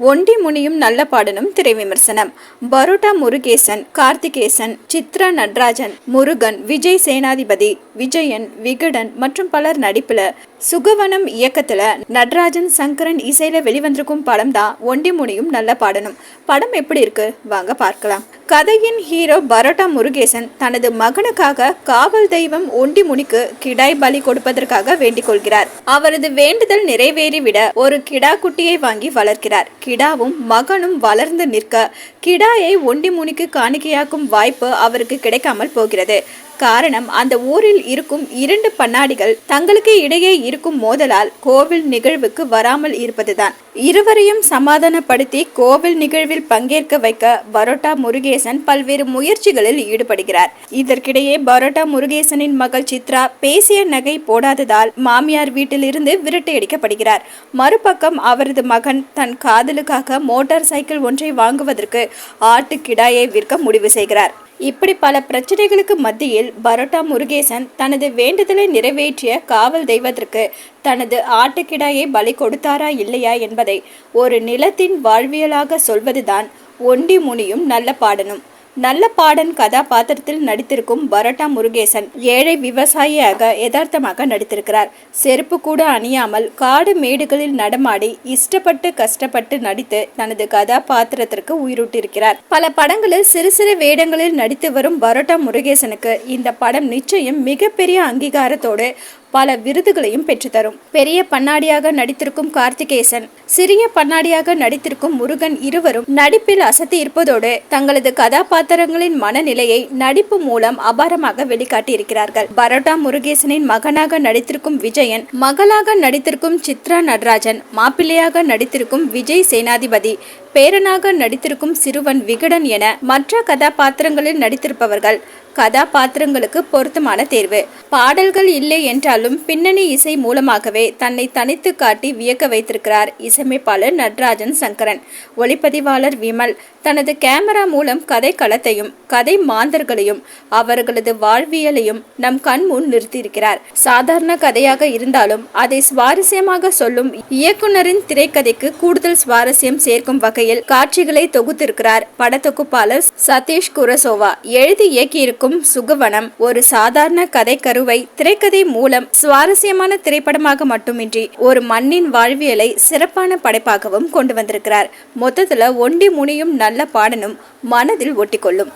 ஒண்டி முனியும் நல்ல பாடனும் திரை விமர்சனம். பரோட்டா முருகேசன், கார்த்திகேசன், சித்ரா நடராஜன், முருகன், விஜய் சேனாதிபதி, விஜயன், விகடன் மற்றும் பலர் நடிப்புல சுகவனம் இயக்கத்துல நடராஜன் சங்கரன் இசையில வெளிவந்திருக்கும் படம் தான் ஒண்டி முனியும் நல்ல பாடனும். படம் எப்படி இருக்கு வாங்க பார்க்கலாம். கதையின் ஹீரோ பரோட்டா முருகேசன் தனது மகனுக்காக காவல் தெய்வம் ஒண்டி முனிக்கு கிடாய் பலி கொடுப்பதற்காக வேண்டிக் கொள்கிறார். அவரது வேண்டுதல் நிறைவேறிவிட ஒரு கிடா குட்டியை வாங்கி வளர்க்கிறார். கிடாவும் மகனும் வளர்ந்து நிற்க கிடாயை ஒண்டி முனிக்கு காணிக்கையாக்கும் வாய்ப்பு அவருக்கு கிடைக்காமல் போகிறது. காரணம், அந்த ஊரில் இருக்கும் 2 பண்ணாடிகள் தங்களுக்கு இடையே இருக்கும் மோதலால் கோவில் நிகழ்வுக்கு வராமல் இருப்பதுதான். இருவரையும் சமாதானப்படுத்தி கோவில் நிகழ்வில் பங்கேற்க வைக்க பரோட்டா முருகேசன் பல்வேறு முயற்சிகளில் ஈடுபடுகிறார். இதற்கிடையே பரோட்டா முருகேசனின் மகள் சித்ரா பேசிய நகை போடாததால் மாமியார் வீட்டிலிருந்து விரட்டியடிக்கப்படுகிறார். மறுபக்கம் அவரது மகன் தன் காதலுக்காக மோட்டார் சைக்கிள் ஒன்றை வாங்குவதற்கு ஆட்டு கிடாயை விற்க முடிவு செய்கிறார். இப்படி பல பிரச்சனைகளுக்கு மத்தியில் பரோட்டா முருகேசன் தனது வேண்டுதலை நிறைவேற்றிய காவல் தெய்வத்திற்கு தனது ஆட்டுக்கிடாயை பலி கொடுத்தாரா இல்லையா என்பதை ஒரு நிலத்தின் வாழ்வியலாக சொல்வதுதான் ஒண்டி முனியும் நல்ல பாடனும். நல்ல பாடன் கதாபாத்திரத்தில் நடித்திருக்கும் பரோட்டா முருகேசன் ஏழை விவசாயியாக யதார்த்தமாக நடித்திருக்கிறார். செருப்பு கூட அணியாமல் காடு மேடுகளில் நடமாடி இஷ்டப்பட்டு கஷ்டப்பட்டு நடித்து தனது கதாபாத்திரத்திற்கு உயிரூட்டியிருக்கிறார். பல படங்களில் சிறு சிறு வேடங்களில் நடித்து வரும் பரோட்டா முருகேசனுக்கு இந்த படம் நிச்சயம் மிகப்பெரிய அங்கீகாரத்தோடு பல விருதுகளையும் பெற்றுத்தரும். பெரிய பண்ணாடியாக நடித்திருக்கும் கார்த்திகேசன், சிறிய பண்ணாடியாக நடித்திருக்கும் முருகன் இருவரும் நடிப்பில் அசத்தி இருப்பதோடு தங்களது கதாபாத்திரங்களின் மனநிலையை நடிப்பு மூலம் அபாரமாக வெளிக்காட்டி இருக்கிறார்கள். பரோட்டா முருகேசனின் மகனாக நடித்திருக்கும் விஜயன், மகளாக நடித்திருக்கும் சித்ரா நடராஜன், மாப்பிள்ளையாக நடித்திருக்கும் விஜய் சேனாதிபதி, பேரனாக நடித்திருக்கும் சிறுவன் விகடன் என மற்ற கதாபாத்திரங்களில் நடித்திருப்பவர்கள் கதாபாத்திரங்களுக்கு பொருத்தமான தேர்வு. பாடல்கள் இல்லை என்றாலும் பின்னணி இசை மூலமாகவே தன்னை தனித்து காட்டி வியக்க வைத்திருக்கிறார் இசையமைப்பாளர் நடராஜன் சங்கரன். ஒளிப்பதிவாளர் விமல் தனது கேமரா மூலம் கதை களத்தையும் கதை மாந்தர்களையும் அவர்களது வாழ்வியலையும் நம் கண் முன் நிறுத்தியிருக்கிறார். சாதாரண கதையாக இருந்தாலும் அதை சுவாரஸ்யமாக சொல்லும் இயக்குனரின் திரைக்கதைக்கு கூடுதல் சுவாரஸ்யம் சேர்க்கும் வகையில் காட்சிகளை தொகுத்திருக்கிறார் படத்தொகுப்பாளர் சதீஷ் குரசோவா. எழுதி இயக்கியிருக்கும் சுகவனம் ஒரு சாதாரண கதை கருவை திரைக்கதை மூலம் சுவாரஸ்யமான திரைப்படமாக மட்டுமின்றி ஒரு மண்ணின் வாழ்வியலை சிறப்பான படைப்பாகவும் கொண்டு வந்திருக்கிறார். மொத்தத்துல ஒண்டி முனியும் நல்ல பாடனும் மனதில் ஒட்டிக்கொள்ளும்.